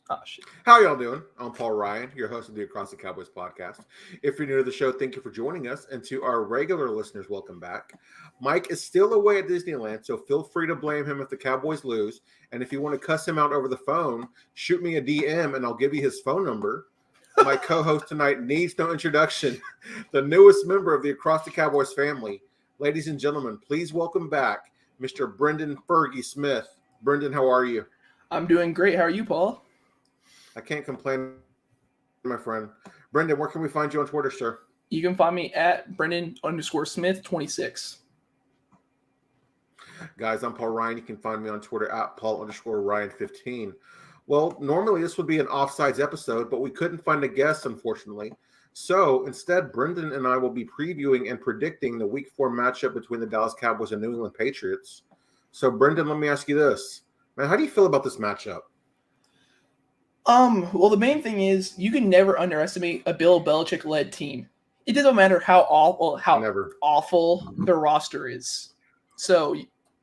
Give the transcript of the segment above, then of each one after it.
Oh, shit. How y'all doing? I'm Paul Ryan, your host of the Across the Cowboys podcast. If you're new to the show, thank you for joining us. And to our regular listeners, welcome back. Mike is still away at Disneyland, so feel free to blame him if the Cowboys lose. And if you want to cuss him out over the phone, shoot me a DM and I'll give you his phone number. My co-host tonight needs no introduction. The newest member of the Across the Cowboys family. Ladies and gentlemen, please welcome back Mr. Brenden Fergie Smith. Brenden, how are you? I'm doing great. How are you, Paul? I can't complain, my friend. Brenden, where can we find you on Twitter, sir? You can find me at Brenden_Smith26. Guys, I'm Paul Ryan. You can find me on Twitter at Paul_Ryan15. Well, normally this would be an offsides episode, but we couldn't find a guest, unfortunately. So instead, Brenden and I will be previewing and predicting the Week 4 matchup between the Dallas Cowboys and New England Patriots. So, Brenden, let me ask you this. Man, how do you feel about this matchup? Well, the main thing is you can never underestimate a Bill Belichick-led team. It doesn't matter how awful their roster is. So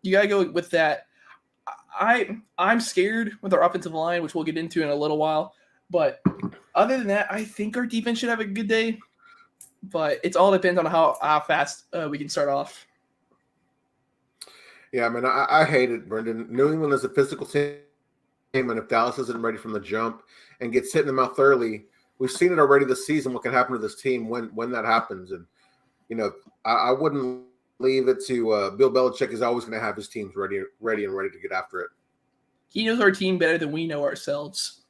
you gotta go with that. I'm scared with our offensive line, which we'll get into in a little while. But other than that, I think our defense should have a good day. But it all depends on how fast we can start off. Yeah, I mean, I hate it, Brenden. New England is a physical team. And if Dallas isn't ready from the jump and gets hit in the mouth early, we've seen it already this season. What can happen to this team when that happens? And I wouldn't leave it to Bill Belichick. Is always going to have his teams ready and ready to get after it. He knows our team better than we know ourselves.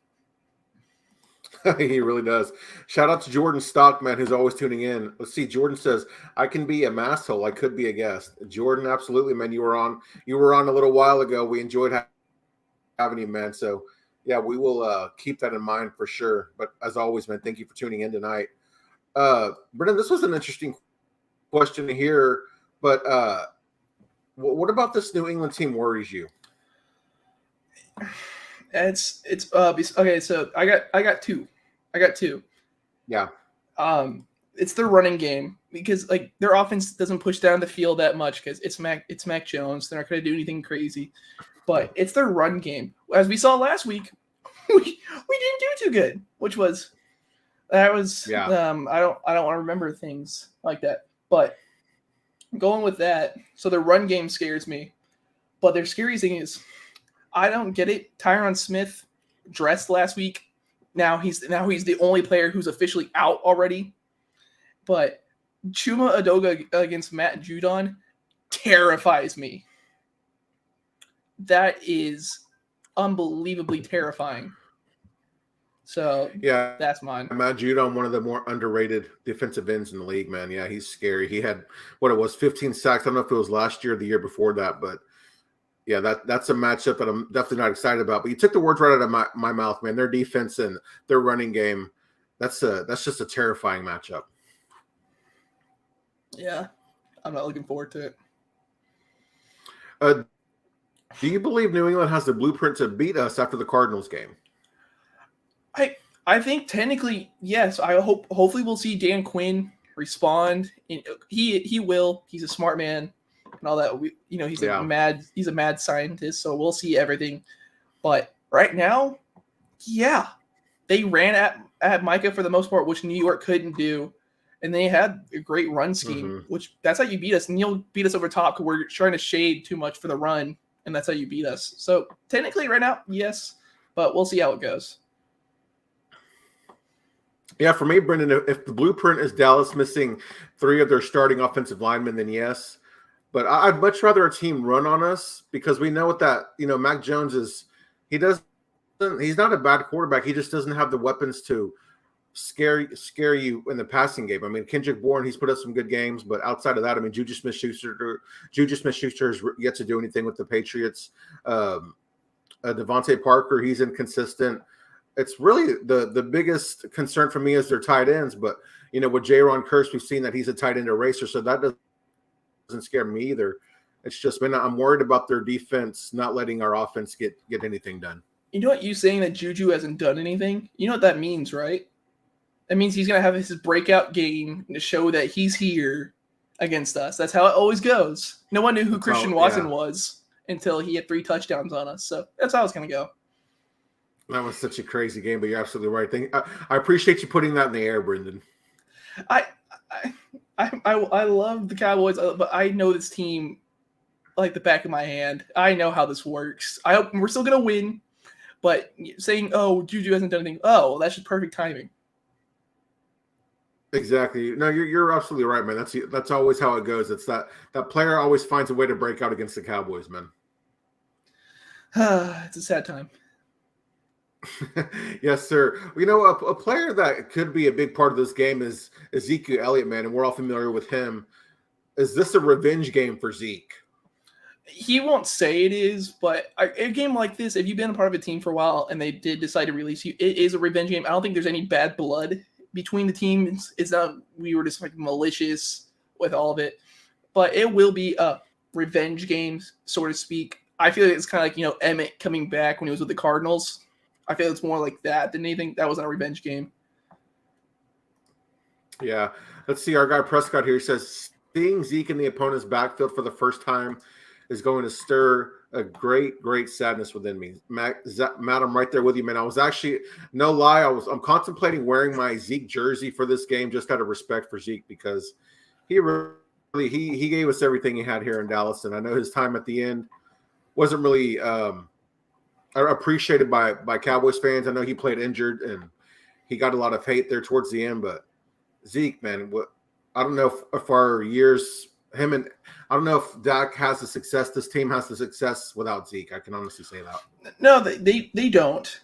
He really does. Shout out to Jordan Stockman, who's always tuning in. Let's see. Jordan says, "I can be a masshole. I could be a guest." Jordan, absolutely, man. You were on a little while ago. We enjoyed having you, man. So yeah, we will keep that in mind for sure. But as always, man, thank you for tuning in tonight. Brenden, this was an interesting question to hear, but what about this New England team worries you? It's okay. So I got two. Yeah. It's their running game because like their offense doesn't push down the field that much because it's Mac Jones. They're not going to do anything crazy. But it's their run game. As we saw last week, we didn't do too good, I don't want to remember things like that. But going with that, so their run game scares me. But their scary thing is, I don't get it. Tyron Smith dressed last week. Now he's the only player who's officially out already. But Chuma Edoga against Matt Judon terrifies me. That is unbelievably terrifying. So yeah, that's mine. Matt Judon, one of the more underrated defensive ends in the league, man. Yeah, he's scary. He had 15 sacks. I don't know if it was last year or the year before that, but yeah, that's a matchup that I'm definitely not excited about. But you took the words right out of my mouth, man. Their defense and their running game, that's just a terrifying matchup. Yeah, I'm not looking forward to it. Do you believe New England has the blueprint to beat us after the Cardinals game? I think technically, yes. Hopefully we'll see Dan Quinn respond. He will. He's a smart man and all that. He's a mad scientist, so we'll see everything. But right now, yeah, they ran at Micah for the most part, which New York couldn't do. And they had a great run scheme, which that's how you beat us. And you'll beat us over top because we're trying to shade too much for the run. And that's how you beat us. So technically right now, yes, but we'll see how it goes. Yeah, for me, Brenden, if the blueprint is Dallas missing 3 of their starting offensive linemen, then yes. But I'd much rather a team run on us because we know what that, Mac Jones is. He's not a bad quarterback. He just doesn't have the weapons to scare you in the passing game. I mean, Kendrick Bourne, he's put up some good games, but outside of that, I mean, Juju Smith-Schuster has yet to do anything with the Patriots. Devontae Parker, he's inconsistent. It's really the biggest concern for me is their tight ends, but with Jaron Kearse, we've seen that he's a tight end eraser, so that doesn't scare me either. It's just, man, I'm worried about their defense not letting our offense get anything done. You know what you saying that Juju hasn't done anything? You know what that means, right? That means he's going to have his breakout game to show that he's here against us. That's how it always goes. No one knew who Christian Watson was until he had 3 touchdowns on us. So that's how it's going to go. That was such a crazy game, but you're absolutely right. I appreciate you putting that in the air, Brenden. I love the Cowboys, but I know this team like the back of my hand. I know how this works. I hope we're still gonna win, but saying, "Oh, Juju hasn't done anything," oh, well, that's just perfect timing. Exactly. No, you're absolutely right, man. That's always how it goes. It's that player always finds a way to break out against the Cowboys, man. It's a sad time. Yes, sir. You know, a player that could be a big part of this game is Ezekiel Elliot, man, and we're all familiar with him. Is this a revenge game for Zeke? He won't say it is, but a game like this, if you've been a part of a team for a while and they did decide to release you, it is a revenge game. I don't think there's any bad blood between the teams. It's not we were just like malicious with all of it, but it will be a revenge game, so to speak. I feel like it's kind of like, Emmett coming back when he was with the Cardinals. I feel it's more like that than anything. That wasn't a revenge game. Yeah. Let's see. Our guy Prescott here says, seeing Zeke in the opponent's backfield for the first time is going to stir a great, great sadness within me. Matt, I'm right there with you, man. I was actually, no lie, I'm contemplating wearing my Zeke jersey for this game just out of respect for Zeke, because he really he gave us everything he had here in Dallas, and I know his time at the end wasn't really appreciated by Cowboys fans. I know he played injured and he got a lot of hate there towards the end, but Zeke, man, I don't know if our years, I don't know if Dak has the success, this team has the success without Zeke. I can honestly say that. No, they don't.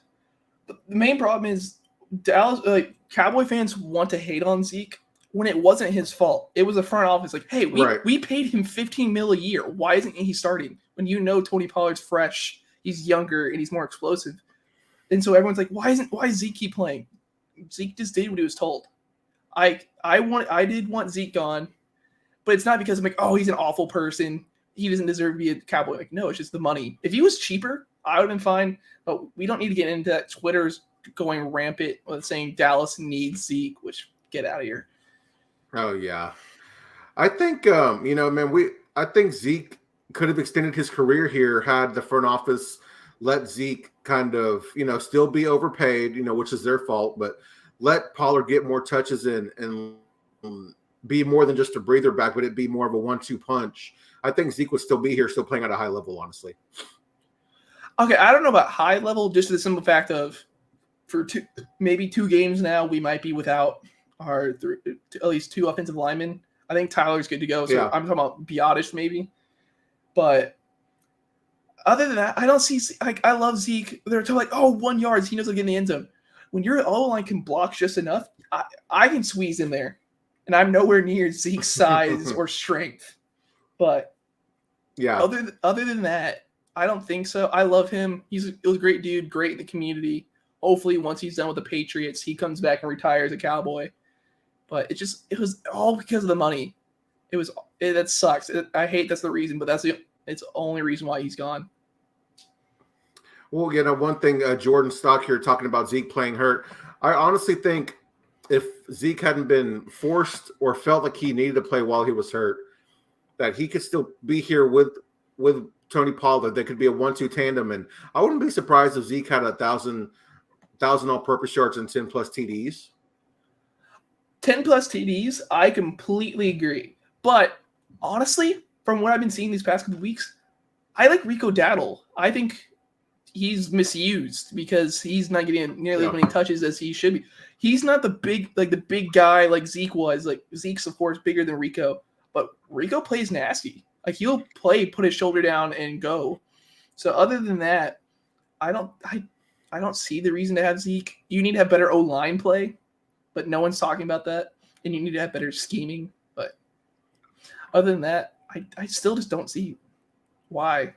The main problem is Dallas, Cowboy fans want to hate on Zeke when it wasn't his fault. It was the front office like, hey, we paid him $15 million a year. Why isn't he starting? When Tony Pollard's fresh, he's younger and he's more explosive. And so everyone's like, why is Zeke keep playing? Zeke just did what he was told. I did want Zeke gone, but it's not because I'm like, oh, he's an awful person. He doesn't deserve to be a Cowboy. Like, no, it's just the money. If he was cheaper, I would have been fine. But we don't need to get into that. Twitter's going rampant with saying Dallas needs Zeke, which get out of here. Oh yeah. I think man, I think Zeke could have extended his career here had the front office let Zeke kind of, still be overpaid, which is their fault, but let Pollard get more touches in and be more than just a breather back, but it'd be more of a 1-2 punch. I think Zeke would still be here, still playing at a high level, honestly. Okay, I don't know about high level, just the simple fact of for maybe 2 games now, we might be without our at least 2 offensive linemen. I think Tyler's good to go, so yeah. I'm talking about Biotish maybe. But other than that, I don't see – I love Zeke. They're like, 1 yard. He knows he'll get in the end zone. When your O-line can block just enough, I can squeeze in there. And I'm nowhere near Zeke's size or strength. But yeah, other than that, I don't think so. I love him. He was a great dude, great in the community. Hopefully once he's done with the Patriots, he comes back and retires a Cowboy. But it was all because of the money. That sucks. I hate that's the reason, but it's the only reason why he's gone. Well, one thing, Jordan Stock here talking about Zeke playing hurt. I honestly think if Zeke hadn't been forced or felt like he needed to play while he was hurt, that he could still be here with Tony Pollard. They could be a 1-2 tandem, and I wouldn't be surprised if Zeke had 1,000 all-purpose yards and 10+ TDs. 10+ TDs, I completely agree. But honestly, from what I've been seeing these past couple weeks, I like Rico Dowdle. I think he's misused because he's not getting nearly as many touches as he should be. He's not the big guy like Zeke was. Like Zeke's of course bigger than Rico, but Rico plays nasty. Like he'll put his shoulder down and go. So other than that, I don't see the reason to have Zeke. You need to have better O-line play, but no one's talking about that. And you need to have better scheming. But other than that, I still just don't see why.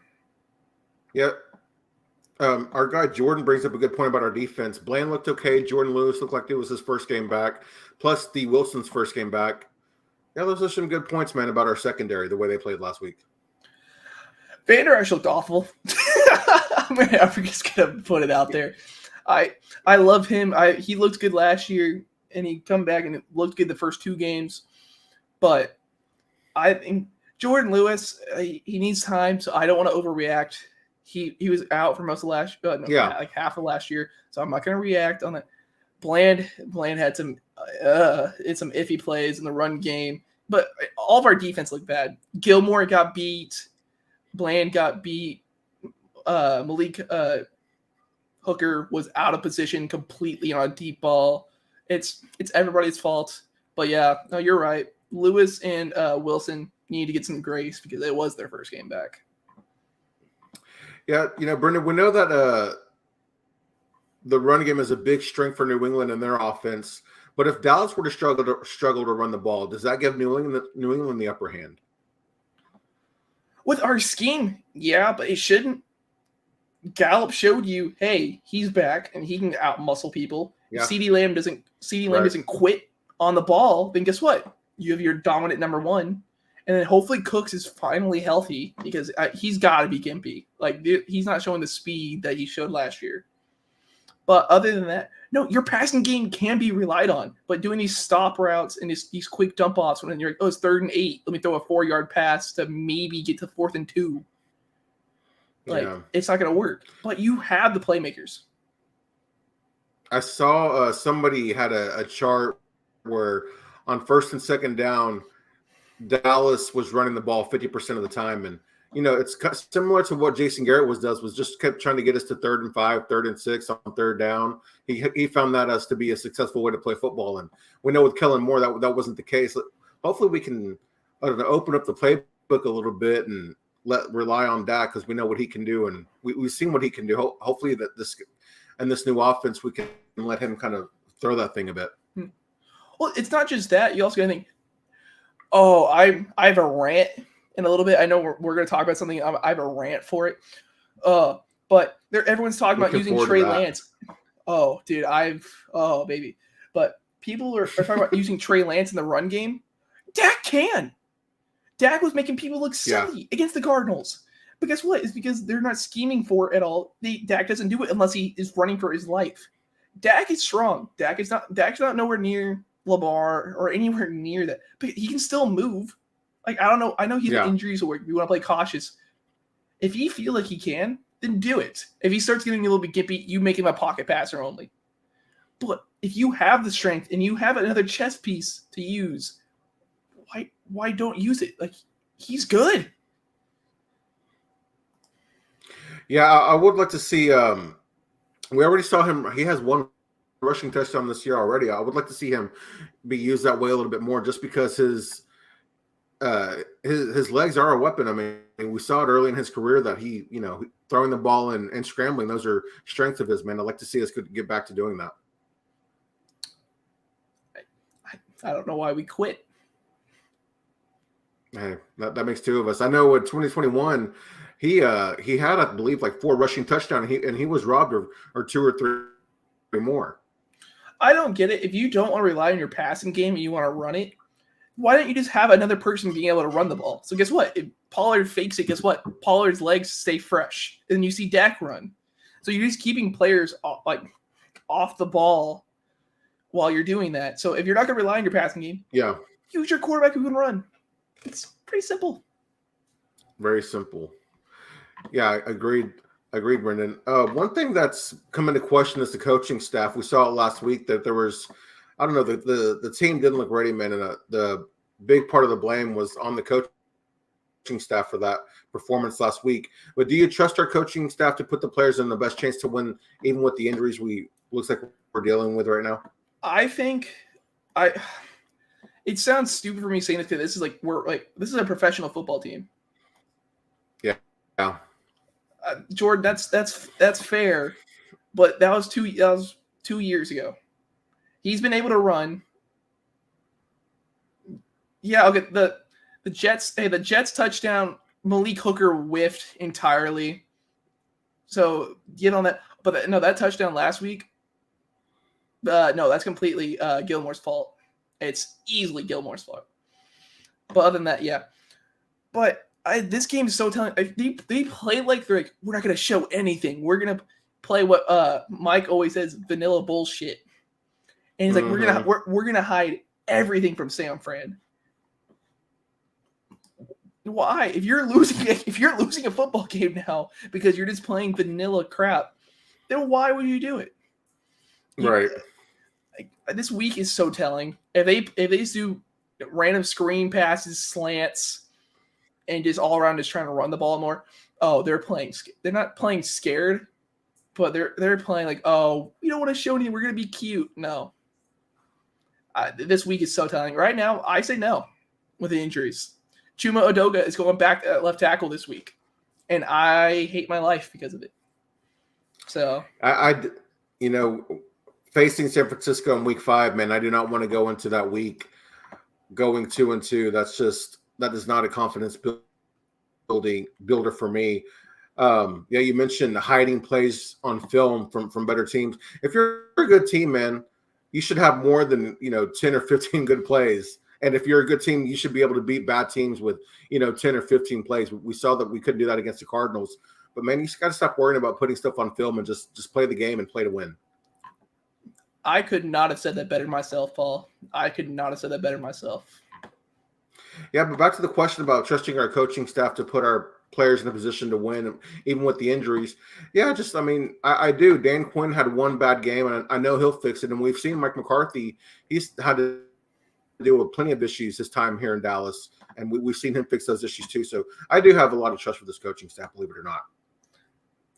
Yep. Our guy Jordan brings up a good point about our defense. Bland looked okay. Jordan Lewis looked like it was his first game back, plus Steve Wilson's first game back. Yeah, those are some good points, man, about our secondary, the way they played last week. Vander actually looked awful. I'm just going to put it out there. I love him. He looked good last year, and he come back and it looked good the first 2 games. But I think Jordan Lewis, he needs time, so I don't want to overreact. he was out for most of Yeah. half of last year. So I'm not going to react on that. Bland had some iffy plays in the run game, but all of our defense looked bad. Gilmore got beat. Bland got beat. Malik Hooker was out of position completely on a deep ball. It's everybody's fault. But yeah, no, you're right. Lewis and Wilson need to get some grace because it was their first game back. Yeah, Brenden, we know that the run game is a big strength for New England and their offense. But if Dallas were to struggle to run the ball, does that give New England the upper hand? With our scheme, yeah, but it shouldn't. Gallup showed you, hey, he's back and he can out-muscle people. Yeah. If CeeDee Lamb doesn't quit on the ball, then guess what? You have your dominant number one. And then hopefully Cooks is finally healthy because he's got to be gimpy. Like, he's not showing the speed that he showed last year. But other than that, no, your passing game can be relied on. But doing these stop routes and these quick dump offs when you're like, it's 3rd and 8, let me throw a 4-yard pass to maybe get to 4th and 2. Like, It's not going to work. But you have the playmakers. I saw somebody had a chart where on 1st and 2nd down, Dallas was running the ball 50% of the time. And, it's similar to what Jason Garrett was just kept trying to get us to 3rd and 5, 3rd and 6 on 3rd down. He found that as to be a successful way to play football. And we know with Kellen Moore that wasn't the case. Hopefully we can open up the playbook a little bit and rely on Dak because we know what he can do. And we've seen what he can do. Hopefully that this new offense, we can let him kind of throw that thing a bit. Well, it's not just that. You also got to think, I have a rant in a little bit. I know we're going to talk about something. I have a rant for it. But everyone's talking about using Trey Lance. Oh, dude, baby. But people are talking about using Trey Lance in the run game. Dak can. Dak was making people look silly against the Cardinals. But guess what? It's because they're not scheming for it at all. Dak doesn't do it unless he is running for his life. Dak is strong. Dak's not nowhere near Lamar or anywhere near that. But he can still move. Like, I don't know. I know he's got injuries, so we want to play cautious. If you feel like he can, then do it. If he starts getting a little bit gimpy, you make him a pocket passer only. But if you have the strength and you have another chess piece to use, why don't use it? Like, he's good. Yeah, I would like to see. We already saw him. He has one rushing touchdown this year already. I would like to see him be used that way a little bit more, just because his legs are a weapon. I mean, we saw it early in his career that he, throwing the ball and scrambling, those are strengths of his, man. I'd like to see us get back to doing that. I don't know why we quit. Hey, that makes two of us. I know in 2021, he had, I believe, like 4 rushing touchdowns, and he was robbed or 2 or 3 more. I don't get it. If you don't want to rely on your passing game and you want to run it, why don't you just have another person being able to run the ball? So guess what? If Pollard fakes it, guess what? Pollard's legs stay fresh. And then you see Dak run. So you're just keeping players off the ball while you're doing that. So if you're not going to rely on your passing game, use your quarterback who can run. It's pretty simple. Very simple. Yeah, agreed, Brenden. One thing that's come into question is the coaching staff. We saw it last week that there was, I don't know, the team didn't look ready, man, and the big part of the blame was on the coaching staff for that performance last week. But do you trust our coaching staff to put the players in the best chance to win, even with the injuries looks like we're dealing with right now? I think it sounds stupid for me saying this because this is a professional football team. Yeah. Jordan, that's fair, but that was 2 years ago. He's been able to run. Yeah, okay. The Jets touchdown, Malik Hooker whiffed entirely. So get on that. But that touchdown last week. No, that's completely Gilmore's fault. It's easily Gilmore's fault. But other than that, yeah. But this game is so telling. They play like they're like, we're not going to show anything. We're going to play what Mike always says, vanilla bullshit. And he's like, we're gonna hide everything from San Fran. Why? If you're losing a football game now because you're just playing vanilla crap, then why would you do it? Right. This week is so telling. If they do random screen passes, slants, and just all around just trying to run the ball more, they're not playing scared, but they're playing like, oh, we don't want to show anything. We're gonna be cute. No. This week is so telling. Right now, I say no with the injuries. Chuma Odoga is going back at left tackle this week, and I hate my life because of it. So facing San Francisco in week 5, man, I do not want to go into that week going 2-2. That is not a confidence builder for me. You mentioned hiding plays on film from better teams. If you're a good team, man, you should have more than 10 or 15 good plays. And if you're a good team, you should be able to beat bad teams with 10 or 15 plays. We saw that we couldn't do that against the Cardinals. But man, you just got to stop worrying about putting stuff on film and just play the game and play to win. I could not have said that better myself, Paul. I could not have said that better myself. Yeah, but back to the question about trusting our coaching staff to put our players in a position to win, even with the injuries. Yeah, I do. Dan Quinn had one bad game, and I know he'll fix it. And we've seen Mike McCarthy. He's had to deal with plenty of issues his time here in Dallas, and we've seen him fix those issues too. So I do have a lot of trust for this coaching staff, believe it or not.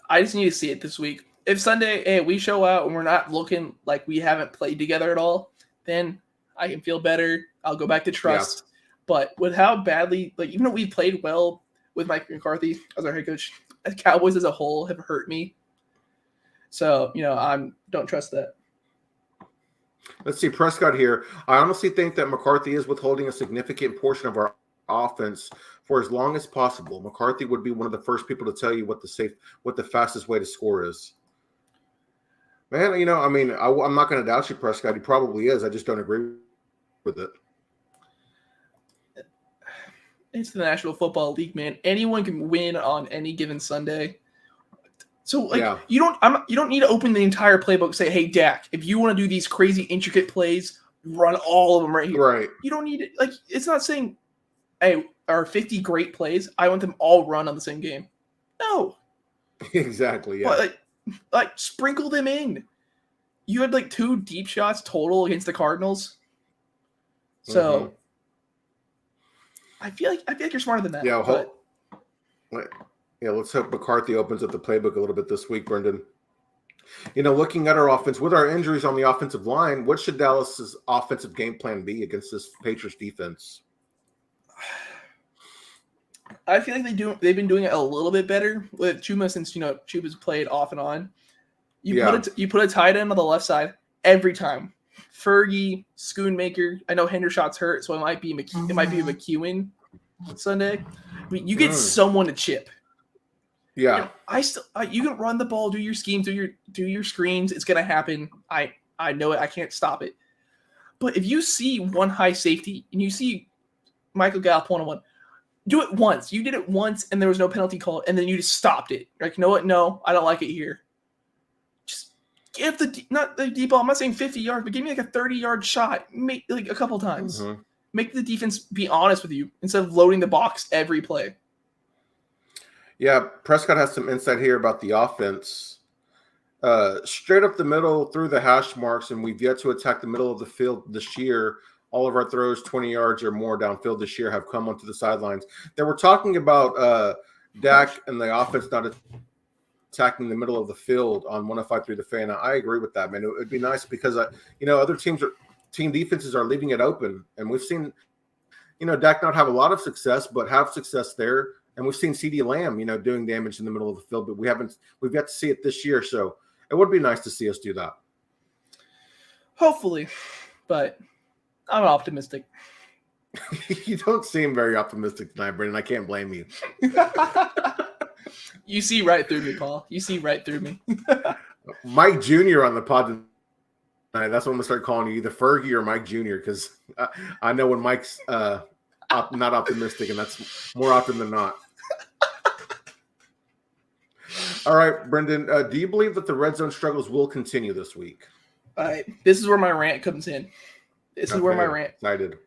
I just need to see it this week. If Sunday, we show out and we're not looking like we haven't played together at all, then I can feel better. I'll go back to trust. Yeah. But with how badly, even though we played well with Mike McCarthy as our head coach, the Cowboys as a whole have hurt me. So, I don't trust that. Let's see, Prescott here. I honestly think that McCarthy is withholding a significant portion of our offense for as long as possible. McCarthy would be one of the first people to tell you what the fastest way to score is. Man, I'm not going to doubt you, Prescott. He probably is. I just don't agree with it. It's the National Football League, man. Anyone can win on any given Sunday. So, you don't need to open the entire playbook and say, hey, Dak, if you want to do these crazy, intricate plays, run all of them right here. Right. You don't need it. It's not saying, hey, our 50 great plays, I want them all run on the same game. No. Exactly, yeah. But, sprinkle them in. You had, 2 deep shots total against the Cardinals. So, I feel like you're smarter than that. Yeah, let's hope McCarthy opens up the playbook a little bit this week, Brenden. Looking at our offense, with our injuries on the offensive line, what should Dallas's offensive game plan be against this Patriots defense? I feel like they've been doing it a little bit better with Chuma since Chuma's played off and on. You put a tight end on the left side every time. Fergie, Schoonmaker. I know Hendershot's hurt, so it might be McEwen Sunday. I mean, you get someone to chip. Yeah, you can run the ball, do your schemes, do your screens. It's gonna happen. I know it. I can't stop it. But if you see one high safety and you see Michael Gallup 1-on-1, do it once. You did it once and there was no penalty call, and then you just stopped it. Like, you know what? No, I don't like it here. Just give not the deep ball. I'm not saying 50 yards, but give me a 30-yard shot. Make a couple times. Mm-hmm. Make the defense be honest with you instead of loading the box every play. Yeah, Prescott has some insight here about the offense. Straight up the middle through the hash marks, and we've yet to attack the middle of the field this year. All of our throws 20 yards or more downfield this year have come onto the sidelines. They were talking about Dak and the offense not attacking the middle of the field on 105 through the fan. I agree with that, man. It would be nice because, other team defenses are leaving it open. And we've seen, Dak not have a lot of success, but have success there. And we've seen CeeDee Lamb, doing damage in the middle of the field, but we've yet to see it this year. So it would be nice to see us do that. Hopefully, but I'm optimistic. You don't seem very optimistic tonight, Brenden. I can't blame you. You see right through me, Paul. You see right through me. Mike Jr. on the pod tonight. That's what I'm going to start calling you, either Fergie or Mike Jr., because I know when Mike's not optimistic, and that's more often than not. All right, Brenden, do you believe that the red zone struggles will continue this week? All right, this is where my rant comes in. This is where my rant. Excited.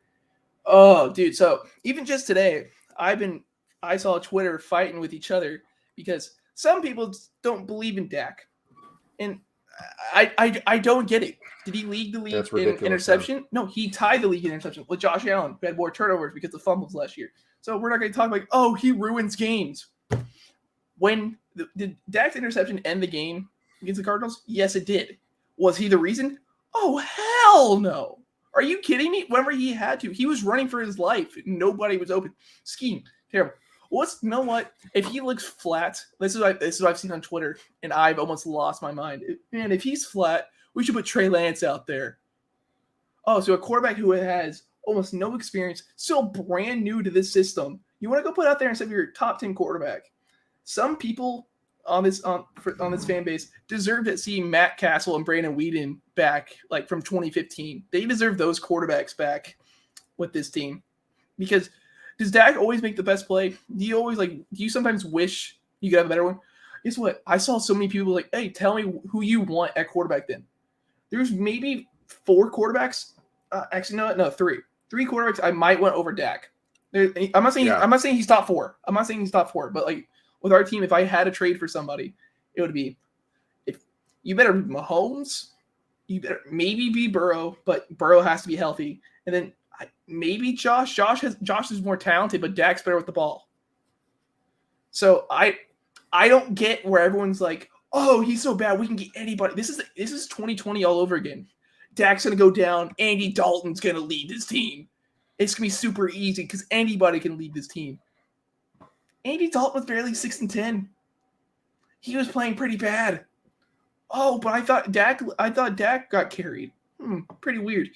Oh, dude. So even just today, I've been I saw Twitter fighting with each other because some people don't believe in Dak, and I don't get it. Did he lead the league in interception? Man. No, he tied the league in interception with Josh Allen, who had more turnovers because of fumbles last year. So we're not going to talk like, oh, he ruins games. When did Dak's interception end the game against the Cardinals? Yes, it did. Was he the reason? Oh, hell no. Are you kidding me? Whenever he had to, he was running for his life. Nobody was open. Scheme, terrible. You know what? If he looks flat, this is what I've seen on Twitter, and I've almost lost my mind. Man, if he's flat, we should put Trey Lance out there. Oh, so a quarterback who has almost no experience, still brand new to this system, you want to go put out there instead of your top 10 quarterback. Some people on this fan base deserve to see Matt Castle and Brandon Weeden back, like from 2015. They deserve those quarterbacks back with this team. Because does Dak always make the best play? Do you sometimes wish you could have a better one? Guess what? I saw so many people like, hey, tell me who you want at quarterback then. There's maybe 4 quarterbacks. No, 3. 3 quarterbacks I might want over Dak. I'm not saying he's top 4. I'm not saying he's top 4, but like with our team, if I had to trade for somebody, it would be if you better be Mahomes, you better maybe be Burrow, but Burrow has to be healthy, and then maybe Josh. Josh is more talented, but Dak's better with the ball. So I don't get where everyone's like, oh, he's so bad, we can get anybody. This is 2020 all over again. Dak's gonna go down. Andy Dalton's gonna lead this team. It's gonna be super easy because anybody can lead this team. Andy Dalton was barely 6-10. He was playing pretty bad. Oh, but I thought Dak got carried. Pretty weird.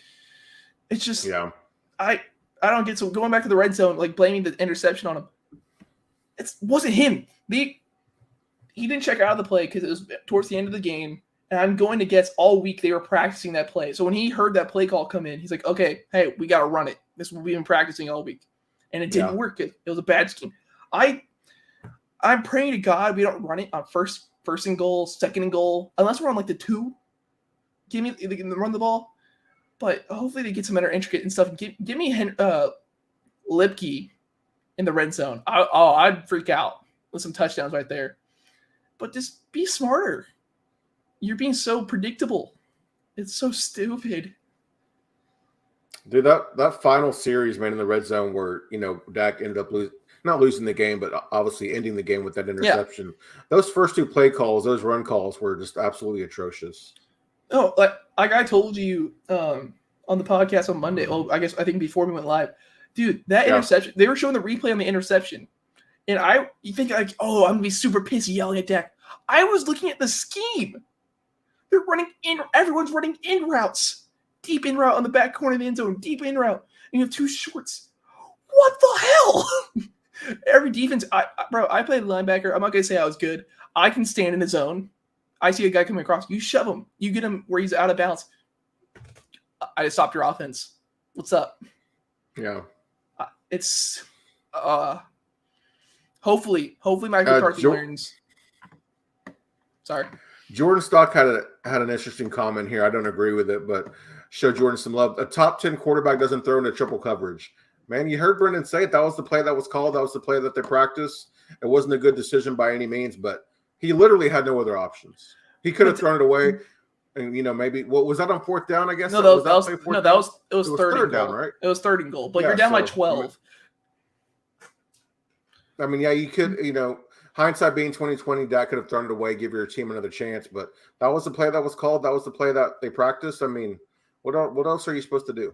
It's just I don't get, so going back to the red zone, like blaming the interception on him. It wasn't him. He didn't check out of the play because it was towards the end of the game. And I'm going to guess all week they were practicing that play. So when he heard that play call come in, he's like, okay, hey, we got to run it. This is what we've been practicing all week. And it didn't work. It was a bad scheme. I'm praying to God we don't run it on first and goal, second and goal, unless we're on like the 2. Give me run the ball. But hopefully they get some better intricate and stuff. Give me Lipke in the red zone. I'd freak out with some touchdowns right there. But just be smarter. You're being so predictable. It's so stupid. Dude, that final series, man, in the red zone where, Dak ended up not losing the game, but obviously ending the game with that interception. Yeah. Those first 2 play calls, those run calls were just absolutely atrocious. Oh, like I told you on the podcast on Monday. Oh, I think before we went live, dude, that interception. They were showing the replay on the interception, and you think like, oh, I'm gonna be super pissy yelling at Dak. I was looking at the scheme. They're running in. Everyone's running in routes, deep in route on the back corner of the end zone, deep in route, and you have 2 shorts. What the hell? Every defense, I played linebacker. I'm not gonna say I was good. I can stand in the zone. I see a guy coming across. You shove him. You get him where he's out of bounds. I just stopped your offense. What's up? Yeah. It's hopefully Micah McCarthy learns. Sorry. Jordan Stock had an interesting comment here. I don't agree with it, but show Jordan some love. A top 10 quarterback doesn't throw into triple coverage. Man, you heard Brenden say it. That was the play that was called. That was the play that they practiced. It wasn't a good decision by any means, but he literally had no other options. He could have thrown it away, and maybe what was that on 4th down? I guess it was 3rd down, right? It was 3rd and goal, but you're down by 12. I mean, yeah, you could, hindsight being 2020, Dak could have thrown it away, give your team another chance, but that was the play that was called. That was the play that they practiced. I mean, what else are you supposed to do?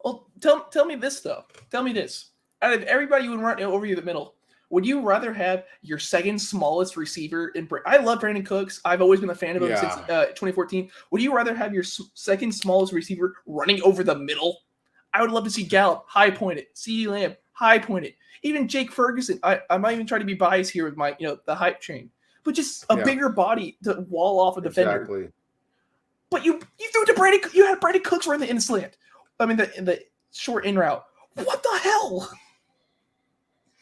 Well, tell me this though. Tell me this. Out of everybody you would run over you the middle, would you rather have your second smallest receiver I love Brandon Cooks. I've always been a fan of him since 2014. Would you rather have your second smallest receiver running over the middle? I would love to see Gallup high point it, CeeDee Lamb high point it, even Jake Ferguson. I'm not even trying to be biased here with my the hype train, but just a bigger body to wall off a defender. Exactly. But you threw it to Brandon. You had Brandon Cooks run the in slant. I mean the short in route. What the hell?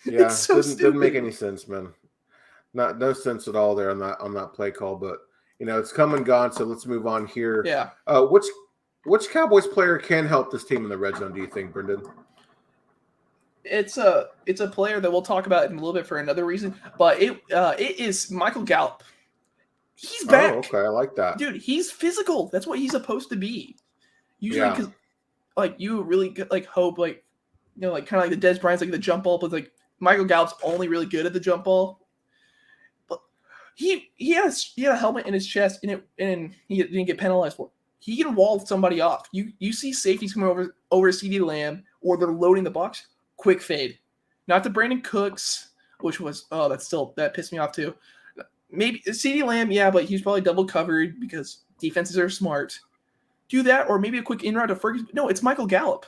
Yeah, it's so didn't make any sense, man. No sense at all there on that play call. But it's come and gone. So let's move on here. Yeah. Which Cowboys player can help this team in the red zone? Do you think, Brenden? it's a player that we'll talk about in a little bit for another reason, but it is Michael Gallup. He's back. Oh, okay, I like that. Dude, he's physical. That's what he's supposed to be. Usually, because you really hope kind of like the Des Bryant's like the jump ball, but like Michael Gallup's only really good at the jump ball. But he had a helmet in his chest, and he didn't get penalized for it. He can wall somebody off. You see safeties coming over CeeDee Lamb, or they're loading the box, quick fade. Not to Brandon Cooks, which was that pissed me off too. Maybe CeeDee Lamb, yeah, but he's probably double covered because defenses are smart. Do that, or maybe a quick in route to Ferguson. No, it's Michael Gallup.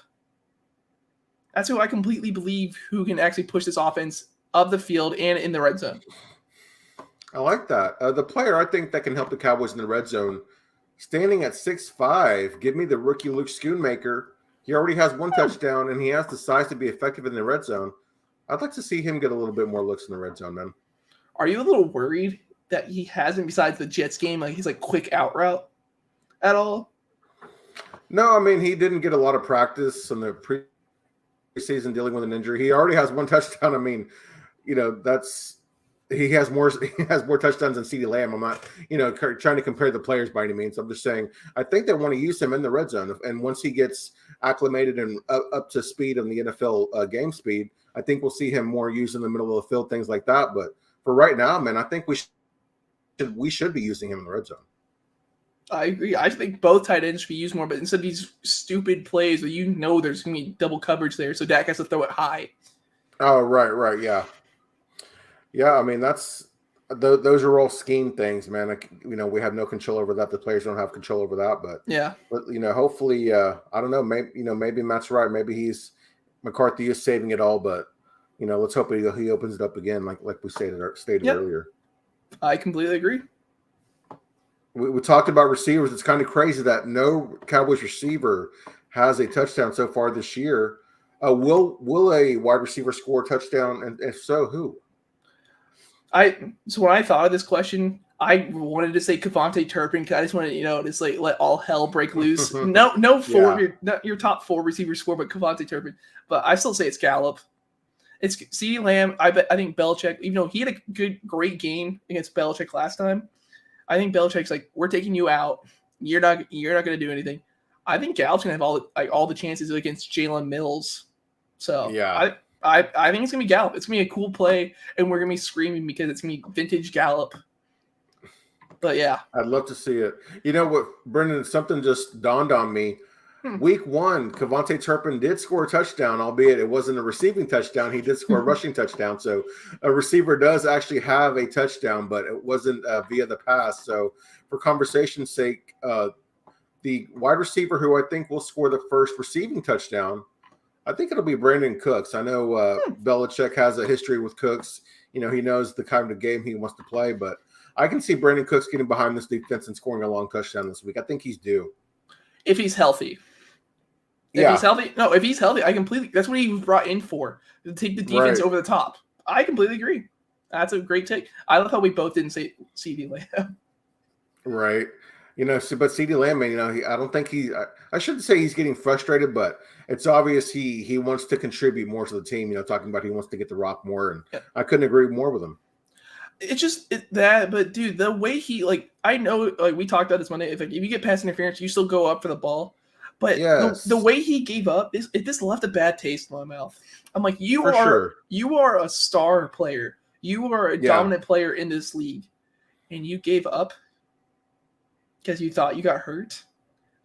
That's who I completely believe who can actually push this offense up the field and in the red zone. I like that. The player I think that can help the Cowboys in the red zone, standing at 6'5", give me the rookie Luke Schoonmaker. He already has one touchdown, and he has the size to be effective in the red zone. I'd like to see him get a little bit more looks in the red zone, man. Are you a little worried that he hasn't, besides the Jets game, he's quick out route at all? No, I mean, he didn't get a lot of practice in the preseason dealing with an injury. He already has one touchdown. I mean, he has more touchdowns than CeeDee Lamb. I'm not, trying to compare the players by any means. I'm just saying I think they want to use him in the red zone. And once he gets acclimated and up to speed on the NFL game speed, I think we'll see him more used in the middle of the field, things like that. But for right now, man, I think we should be using him in the red zone. I agree. I think both tight ends should be used more, but instead of these stupid plays where there's going to be double coverage there, so Dak has to throw it high. Oh, right, yeah. Yeah, I mean, those are all scheme things, man. We have no control over that. The players don't have control over that, but hopefully, I don't know. Maybe Matt's right. Maybe McCarthy is saving it all, but let's hope he opens it up again, like we stated earlier. I completely agree. We talked about receivers. It's kind of crazy that no Cowboys receiver has a touchdown so far this year. Will a wide receiver score a touchdown? And if so, who? So when I thought of this question, I wanted to say Kevontae Turpin because I just wanted just let all hell break loose. No, not your top 4 receiver score, but Kevontae Turpin. But I still say it's Gallup. It's CeeDee Lamb. I think Belichick, even though he had a great game against Belichick last time, I think Belichick's we're taking you out. You're not going to do anything. I think Gallup's going to have all the chances against Jalen Mills. So yeah, I think it's going to be Gallup. It's going to be a cool play, and we're going to be screaming because it's going to be vintage Gallup. But yeah, I'd love to see it. You know what, Brenden? Something just dawned on me. Week 1, Kevontae Turpin did score a touchdown, albeit it wasn't a receiving touchdown. He did score a rushing touchdown. So a receiver does actually have a touchdown, but it wasn't via the pass. So for conversation's sake, the wide receiver who I think will score the first receiving touchdown, I think it'll be Brandon Cooks. I know Belichick has a history with Cooks. He knows the kind of game he wants to play, but I can see Brandon Cooks getting behind this defense and scoring a long touchdown this week. I think he's due. If he's healthy. If he's healthy, that's what he was brought in for, to take the defense over the top. I completely agree. That's a great take. I love how we both didn't say CeeDee Lamb. Right. But CeeDee Lamb, man, I don't think I shouldn't say he's getting frustrated, but it's obvious he wants to contribute more to the team, talking about he wants to get the rock more, and I couldn't agree more with him. It's just but dude, the way he, I know, we talked about this Monday, if you get pass interference, you still go up for the ball. But the way he gave up, this left a bad taste in my mouth. I'm like, you are a star player. You are a dominant player in this league, and you gave up because you thought you got hurt.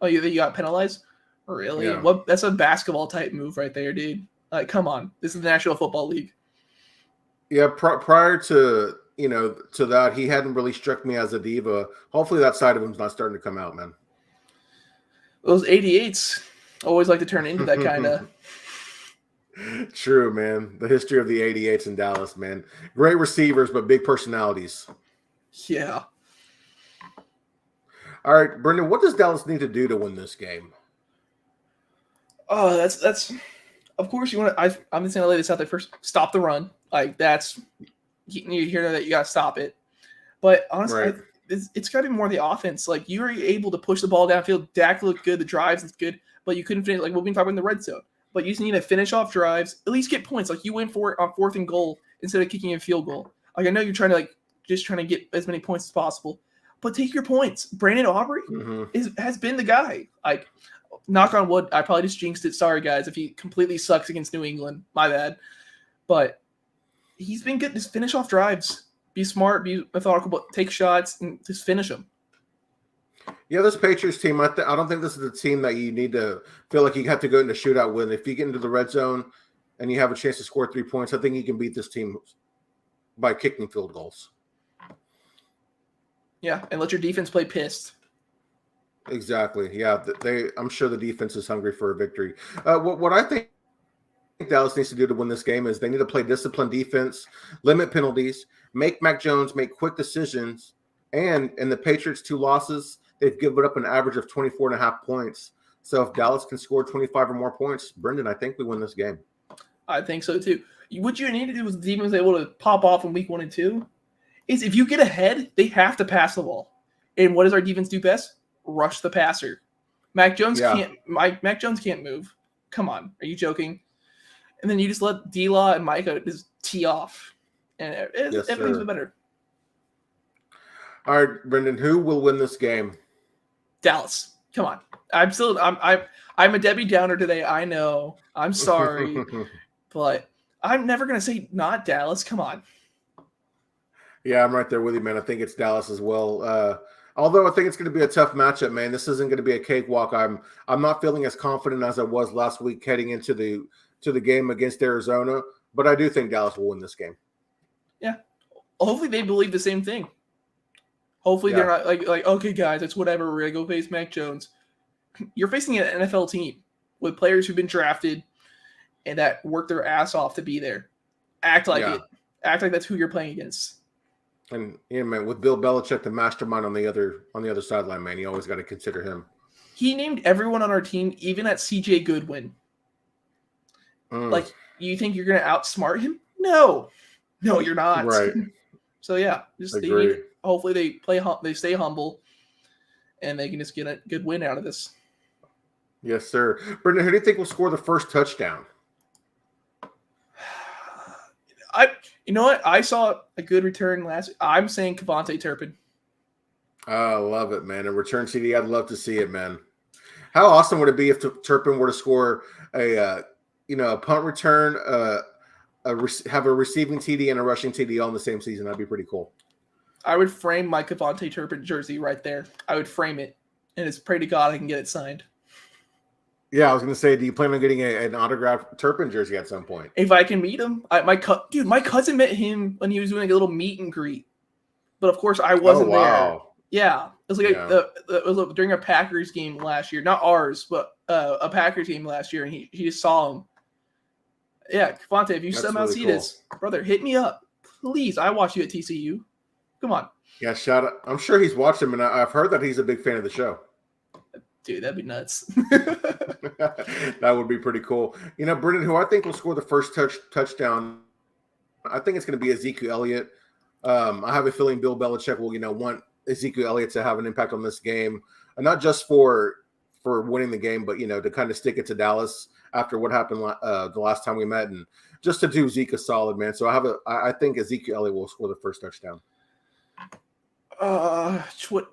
Oh, you got penalized? Really? Yeah. That's a basketball type move right there, dude. Come on, this is the National Football League. Yeah, prior to to that, he hadn't really struck me as a diva. Hopefully, that side of him's not starting to come out, man. Those 88s always like to turn into that kind of. True, man. The history of the 88s in Dallas, man. Great receivers, but big personalities. Yeah. All right, Brenden, what does Dallas need to do to win this game? Oh, that's. Of course, you want to. I'm just gonna lay this out there first. Stop the run. That's. You hear that you gotta stop it, but honestly. It's got to be more the offense. You were able to push the ball downfield. Dak looked good. The drives looked good, but you couldn't finish. We've been talking in the red zone. but you just need to finish off drives, at least get points. Like you went for it on 4th and goal instead of kicking a field goal. Like I know you're trying to just trying to get as many points as possible, but take your points. Brandon Aubrey has been the guy. Like, knock on wood, I probably just jinxed it. Sorry guys, if he completely sucks against New England, my bad. But he's been good. Just finish off drives. Be smart, be methodical, but take shots and just finish them. Yeah, this Patriots team, I don't think this is the team that you need to feel like you have to go into shootout with. If you get into the red zone and you have a chance to score 3 points, I think you can beat this team by kicking field goals. Yeah, and let your defense play pissed. Exactly. Yeah, I'm sure the defense is hungry for a victory. What I think Dallas needs to do to win this game is they need to play disciplined defense, limit penalties, make Mac Jones make quick decisions, and in the Patriots' 2 losses, they've given up an average of 24.5 points. So if Dallas can score 25 or more points, Brenden, I think we win this game. I think so too. What you need to do is the defense able to pop off in week 1 and 2 is if you get ahead, they have to pass the ball. And what does our defense do best? Rush the passer. Mac Jones can't move. Come on. Are you joking? And then you just let D-Law and Micah just tee off. And everything's better. All right, Brenden, who will win this game? Dallas. Come on. I'm a Debbie Downer today. I know. I'm sorry. But I'm never going to say not Dallas. Come on. Yeah, I'm right there with you, man. I think it's Dallas as well. Although I think it's going to be a tough matchup, man. This isn't going to be a cakewalk. I'm not feeling as confident as I was last week heading into the game against Arizona, but I do think Dallas will win this game. Yeah. Hopefully they believe the same thing. Hopefully they're not like, okay, guys, it's whatever. We're going to go face Mac Jones. You're facing an NFL team with players who've been drafted and that work their ass off to be there. Act like it. Act like that's who you're playing against. And yeah, man, with Bill Belichick, the mastermind on the other sideline, man, you always got to consider him. He named everyone on our team, even at CJ Goodwin. Like, you think you're going to outsmart him? No, you're not. Right. So yeah, hopefully they stay humble, and they can just get a good win out of this. Yes, sir. Brenden, who do you think will score the first touchdown? You know what? I saw a good return last week. I'm saying Kevontae Turpin. I love it, man. A return CD, I'd love to see it, man. How awesome would it be if Turpin were to score a punt return, have a receiving TD and a rushing TD all in the same season? That'd be pretty cool. I would frame my Kevontae Turpin jersey right there. I would frame it, and it's pray to God I can get it signed. Yeah, I was going to say, do you plan on getting an autographed Turpin jersey at some point? If I can meet him. My cousin met him when he was doing a little meet and greet. But, of course, I wasn't there. Yeah. It was it was during a Packers game last year. Not ours, but a Packers game last year, and he just saw him. Yeah, Kevontae, if you somehow really see this, brother, hit me up. Please, I watch you at TCU. Come on. Yeah, shout out. I'm sure he's watched him, and I've heard that he's a big fan of the show. Dude, that'd be nuts. That would be pretty cool. Brenden, who I think will score the first touchdown, I think it's going to be Ezekiel Elliot. I have a feeling Bill Belichick will, want Ezekiel Elliot to have an impact on this game, and not just for winning the game, but to kind of stick it to Dallas after what happened the last time we met, and just to do Zeke a solid, man. So I think Ezekiel Elliott will score the first touchdown.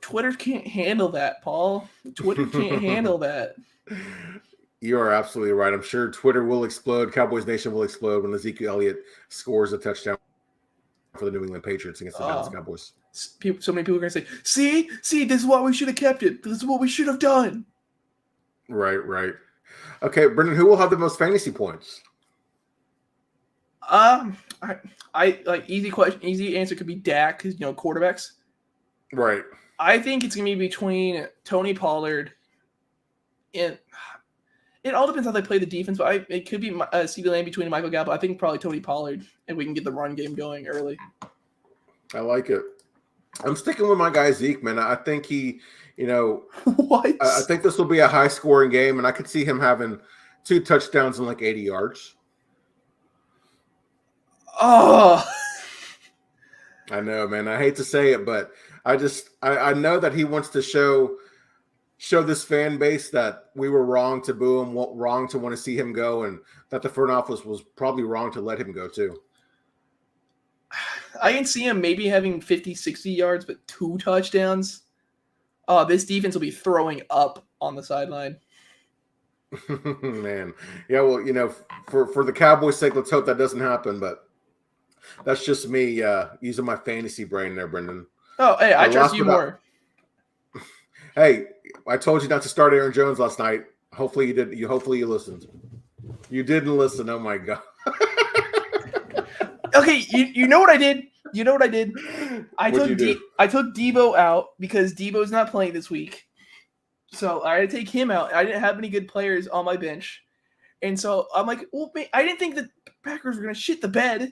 Twitter can't handle that, Paul. Twitter can't handle that. You are absolutely right. I'm sure Twitter will explode. Cowboys Nation will explode when Ezekiel Elliott scores a touchdown for the New England Patriots against the Dallas Cowboys. So many people are going to say, see, this is why we should have kept it. This is what we should have done. Right. Okay, Brenden, who will have the most fantasy points? I like easy question. Easy answer could be Dak because quarterbacks. Right. I think it's gonna be between Tony Pollard and it all depends how they play the defense. But it could be CeeDee Lamb between Michael Gallup. I think probably Tony Pollard if we can get the run game going early. I like it. I'm sticking with my guy Zeke, man. I think he, what? I think this will be a high scoring game, and I could see him having 2 touchdowns and like 80 yards. Oh, I know, man. I hate to say it, but I know that he wants to show show this fan base that we were wrong to boo him, wrong to want to see him go, and that the front office was probably wrong to let him go too. I can see him maybe having 50, 60 yards, but 2 touchdowns. This defense will be throwing up on the sideline. Man. Yeah, well, for the Cowboys' sake, let's hope that doesn't happen, but that's just me using my fantasy brain there, Brenden. Oh, hey, I trust you more. Hey, I told you not to start Aaron Jones last night. Hopefully you did. Hopefully you listened. You didn't listen. Oh my God. Okay, you know what I did? You know what I did? I took Debo out because Debo's not playing this week. So I had to take him out. I didn't have any good players on my bench. And so I'm like, well, I didn't think the Packers were going to shit the bed.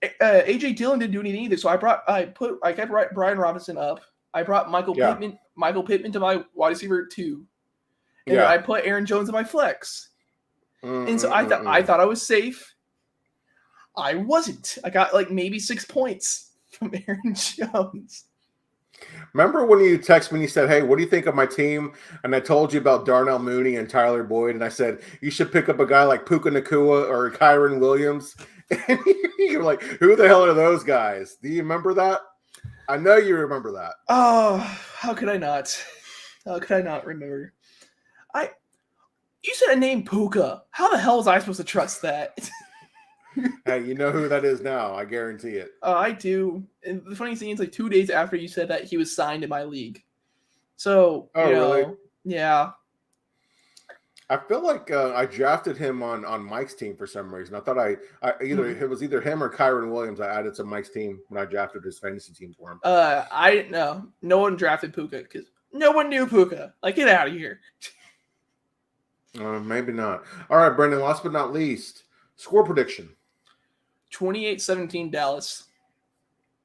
AJ Dillon didn't do anything either. So I kept Brian Robinson up. I brought Michael Pittman to my wide receiver 2. And then I put Aaron Jones in my flex. And so I thought I was safe. I wasn't. I got like maybe 6 points from Aaron Jones. Remember when you texted me and you said, hey, what do you think of my team? And I told you about Darnell Mooney and Tyler Boyd. And I said, you should pick up a guy like Puka Nacua or Kyron Williams. And you're like, who the hell are those guys? Do you remember that? I know you remember that. Oh, how could I not? How could I not remember? You said a name Puka. How the hell was I supposed to trust that? Hey, you know who that is now. I guarantee it. I do. And the funny thing is, like 2 days after you said that, he was signed in my league. So, really? Yeah. I feel like I drafted him on Mike's team for some reason. I thought it was either him or Kyron Williams. I added to Mike's team when I drafted his fantasy team for him. I didn't know. No one drafted Puka because no one knew Puka. Like, get out of here. Maybe not. All right, Brenden. Last but not least, score prediction. 28-17 Dallas.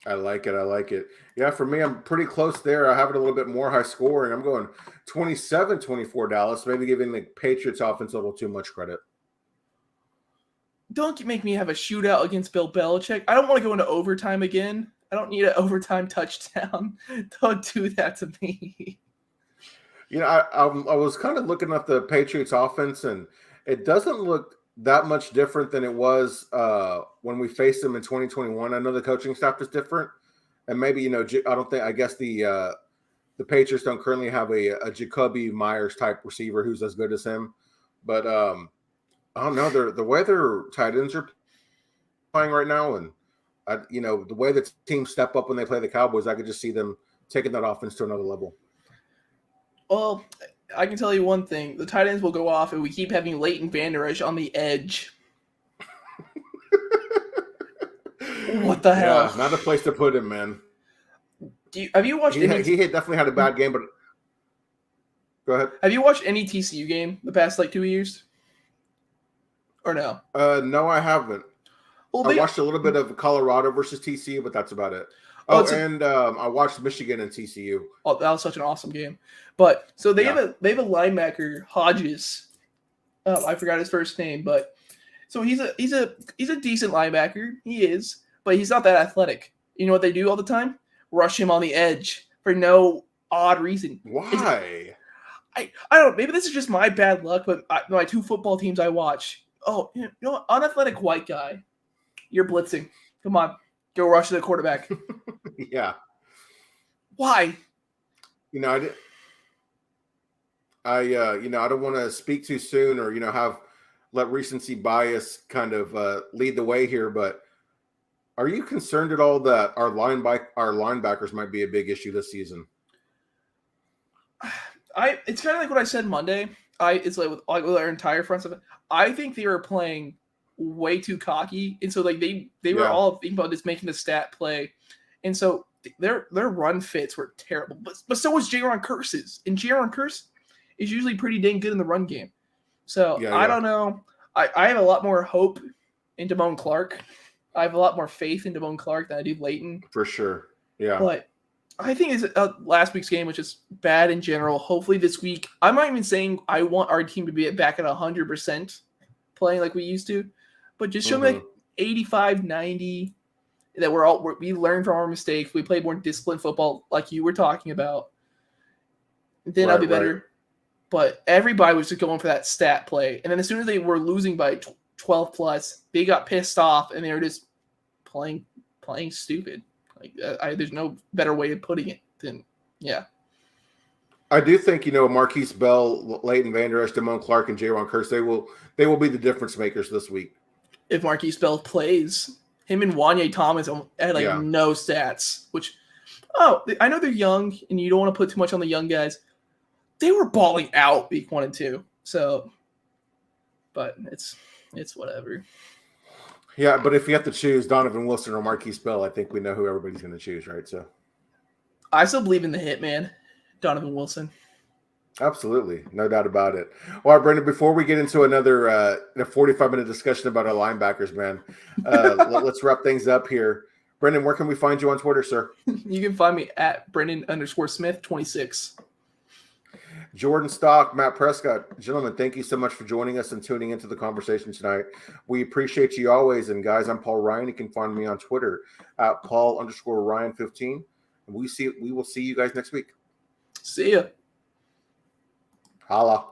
I like it. Yeah, for me, I'm pretty close there. I have it a little bit more high scoring. I'm going 27-24 Dallas, maybe giving the Patriots offense a little too much credit. Don't make me have a shootout against Bill Belichick. I don't want to go into overtime again. I don't need an overtime touchdown. Don't do that to me. I was kind of looking at the Patriots offense, and it doesn't look that much different than it was when we faced them in 2021. I know the coaching staff is different, and maybe I guess the Patriots don't currently have a Jacoby Myers type receiver who's as good as him, but I don't know, the way their tight ends are playing right now, and the way the teams step up when they play the Cowboys, I could just see them taking that offense to another level. Well, I can tell you one thing. The tight ends will go off if we keep having Leighton, Vander, Esch on the edge. What the hell? Yeah, not a place to put him, man. Have you watched He definitely had a bad game, but go ahead. Have you watched any TCU game the past 2 years? Or no? No, I haven't. Well, I watched a little bit of Colorado versus TCU, but that's about it. I watched Michigan and TCU. Oh, that was such an awesome game. But so they have a linebacker, Hodges. I forgot his first name, but so he's a decent linebacker. He is, but he's not that athletic. You know what they do all the time? Rush him on the edge for no odd reason. Why? I don't know. Maybe this is just my bad luck, but my 2 football teams I watch. Oh, unathletic white guy. You're blitzing. Come on. Go rush to the quarterback. Yeah. Why? I don't want to speak too soon or let recency bias kind of lead the way here, but are you concerned at all that our linebackers might be a big issue this season? It's kind of like what I said Monday. It's like with our entire front seven. I think they were playing way too cocky, and so they were all thinking about just making the stat play, and so their run fits were terrible. But so was Jaron Curse's, and Jaron Curse is usually pretty dang good in the run game. So I don't know. I have a lot more hope in Damone Clark. I have a lot more faith in Damone Clark than I do Leighton. For sure. Yeah. But I think it's last week's game was just bad in general. Hopefully this week, I'm not even saying I want our team to be back at 100% playing like we used to, but just show me 85, 90, that we learned from our mistakes. We played more disciplined football like you were talking about. then I'll be better. But everybody was just going for that stat play. And then as soon as they were losing by 12 plus, they got pissed off and they were just playing stupid. Like there's no better way of putting it than, yeah. I do think, Marquise Bell, Leighton, Vander, Esch, Damone Clark, and Jaron Curse, they will be the difference makers this week. If Marquise Bell plays, him and Wanye Thomas had no stats, which, I know they're young and you don't want to put too much on the young guys. They were balling out week 1 and 2. So, but it's whatever. Yeah, but if you have to choose Donovan Wilson or Marquise Bell, I think we know who everybody's going to choose, right? So, I still believe in the hitman, Donovan Wilson. Absolutely. No doubt about it. All right, Brenden, before we get into another 45-minute discussion about our linebackers, man, let's wrap things up here. Brenden, where can we find you on Twitter, sir? You can find me at Brenden_Smith26. Jordan Stock, Matt Prescott. Gentlemen, thank you so much for joining us and tuning into the conversation tonight. We appreciate you always. And guys, I'm Paul Ryan. You can find me on Twitter at Paul_Ryan15. And we will see you guys next week. See ya. Holla.